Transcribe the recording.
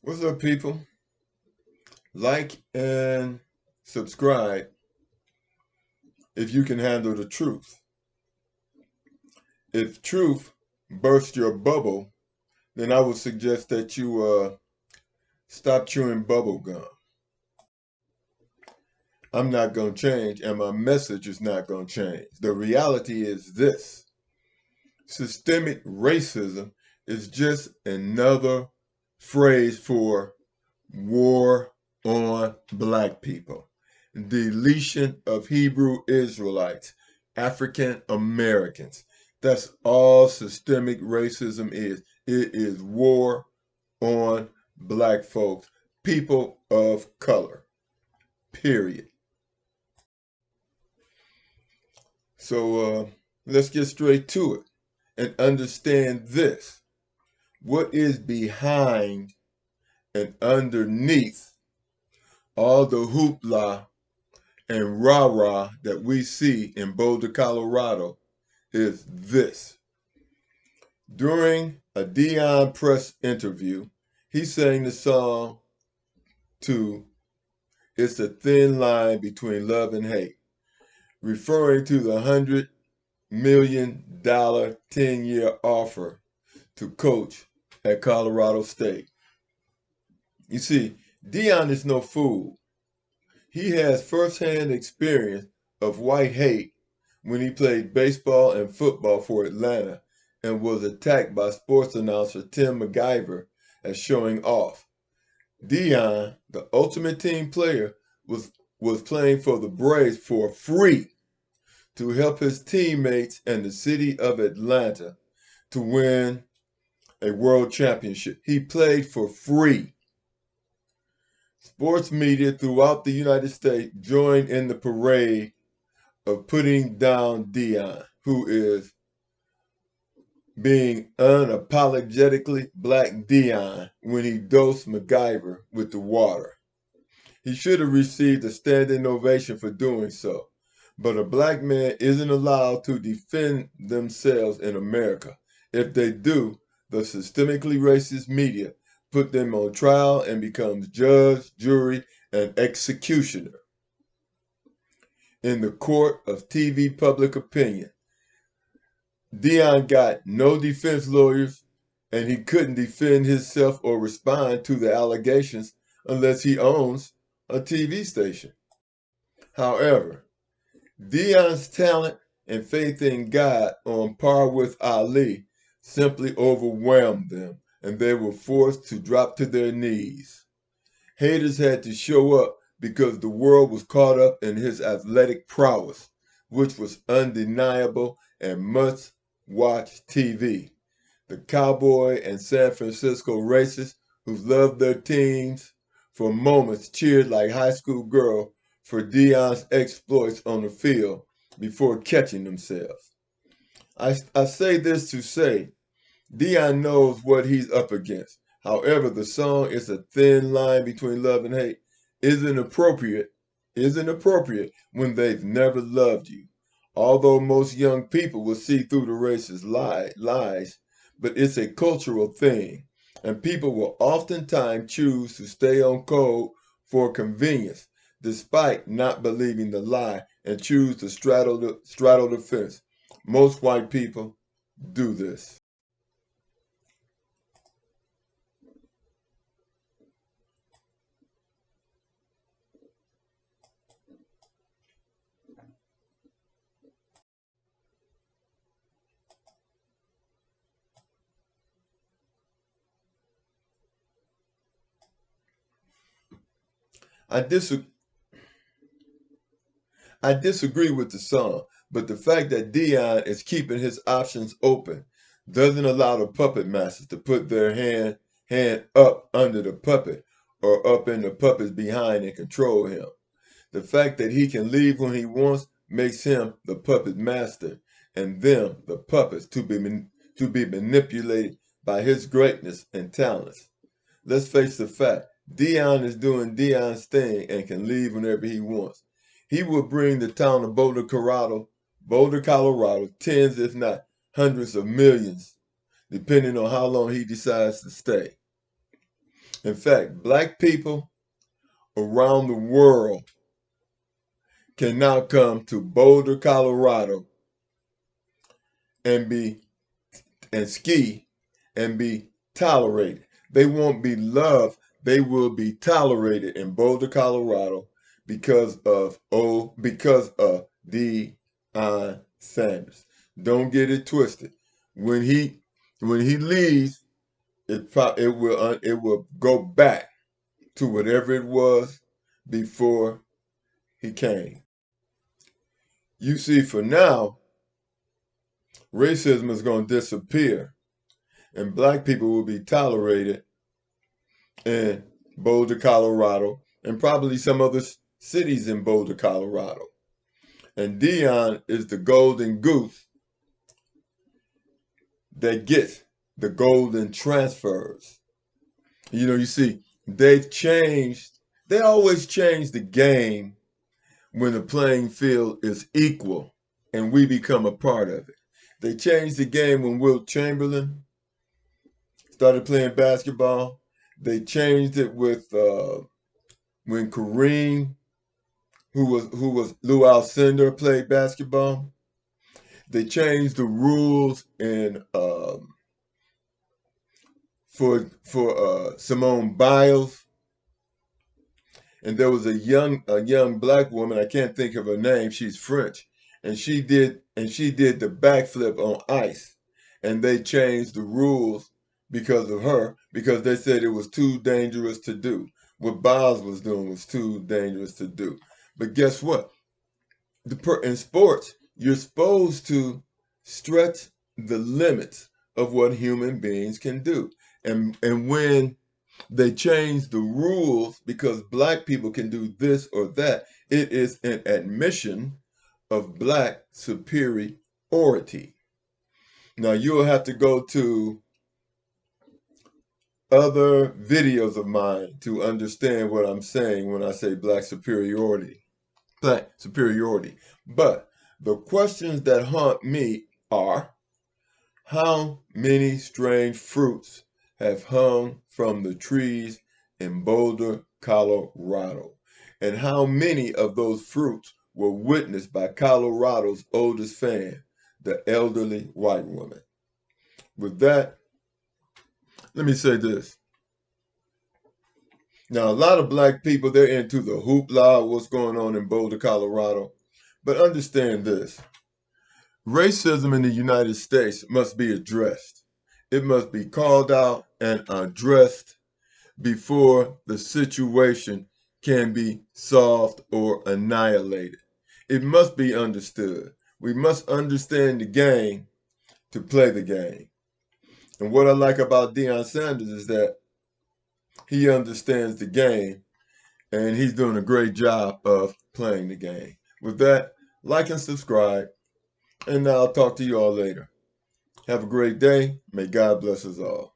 What's up, people? Like and subscribe if you can handle the truth. If truth bursts your bubble, then I would suggest that you stop chewing bubble gum. I'm not going to change, and my message is not going to change. The reality is this: systemic racism is just another phrase for war on black people, deletion of Hebrew Israelites, African Americans. That's all systemic racism is. It is war on black folks, people of color, period. So let's get straight to it and understand this. What is behind and underneath all the hoopla and rah-rah that we see in Boulder, Colorado is this. During a Deion press interview, he sang the song to It's a Thin Line Between Love and Hate, referring to the $100 million 10-year offer to coach at Colorado State. You see, Deion is no fool. He has firsthand experience of white hate when he played baseball and football for Atlanta and was attacked by sports announcer Tim McGiver as showing off. Deion, the ultimate team player, was playing for the Braves for free to help his teammates and the city of Atlanta to win a world championship. He played for free. Sports media throughout the United States joined in the parade of putting down Deion, who is being unapologetically black Deion when he dosed MacGyver with the water. He should have received a standing ovation for doing so. But a black man isn't allowed to defend themselves in America. If they do, the systemically racist media put them on trial and becomes judge, jury, and executioner in the court of TV public opinion. Deion got no defense lawyers, and he couldn't defend himself or respond to the allegations unless he owns a TV station. However, Deion's talent and faith in God, on par with Ali, simply overwhelmed them, and they were forced to drop to their knees. Haters had to show up because the world was caught up in his athletic prowess, which was undeniable and must-watch TV. The Cowboy and San Francisco racists who loved their teams for moments cheered like high school girls for Deion's exploits on the field before catching themselves. I say this to say Deion knows what he's up against. However, the song It's a Thin Line Between Love and Hate isn't appropriate when they've never loved you. Although most young people will see through the racist lies, but it's a cultural thing, and people will oftentimes choose to stay on code for convenience, despite not believing the lie, and choose to straddle the fence. Most white people do this. I disagree. I disagree with the song, but the fact that Deion is keeping his options open doesn't allow the puppet masters to put their hand up under the puppet or up in the puppet's behind and control him. The fact that he can leave when he wants makes him the puppet master and them the puppets to be manipulated by his greatness and talents. Let's face the fact, Deion is doing Deion's thing and can leave whenever he wants. He will bring the town of Boulder, Colorado, tens if not hundreds of millions, depending on how long he decides to stay. In fact, black people around the world can now come to Boulder, Colorado and ski and be tolerated. They won't be loved, they will be tolerated in Boulder, Colorado because of Deion Sanders. Don't get it twisted. When he leaves, it will go back to whatever it was before he came. You see, for now, racism is going to disappear and black people will be tolerated in Boulder, Colorado, and probably some other cities in Boulder, Colorado. And Deion is the golden goose that gets the golden transfers. You see, they always change the game when the playing field is equal and we become a part of it. They changed the game when Wilt Chamberlain started playing basketball. They changed it with when Kareem, who was Lou Alcindor, played basketball. They changed the rules in for Simone Biles, and there was a young black woman. I can't think of her name. She's French, and she did the backflip on ice, and they changed the rules because of her because they said it was too dangerous to do. What Biles was doing was too dangerous to do. But guess what? In sports, you're supposed to stretch the limits of what human beings can do. And when they change the rules because black people can do this or that, it is an admission of black superiority. Now you'll have to go to other videos of mine to understand what I'm saying when I say black superiority. Black superiority. But the questions that haunt me are, how many strange fruits have hung from the trees in Boulder, Colorado? And how many of those fruits were witnessed by Colorado's oldest fan, the elderly white woman? With that, let me say this. Now, a lot of black people, they're into the hoopla, what's going on in Boulder, Colorado. But understand this. Racism in the United States must be addressed. It must be called out and addressed before the situation can be solved or annihilated. It must be understood. We must understand the game to play the game. And what I like about Deion Sanders is that he understands the game and he's doing a great job of playing the game. With that, like and subscribe, and I'll talk to you all later. Have a great day. May God bless us all.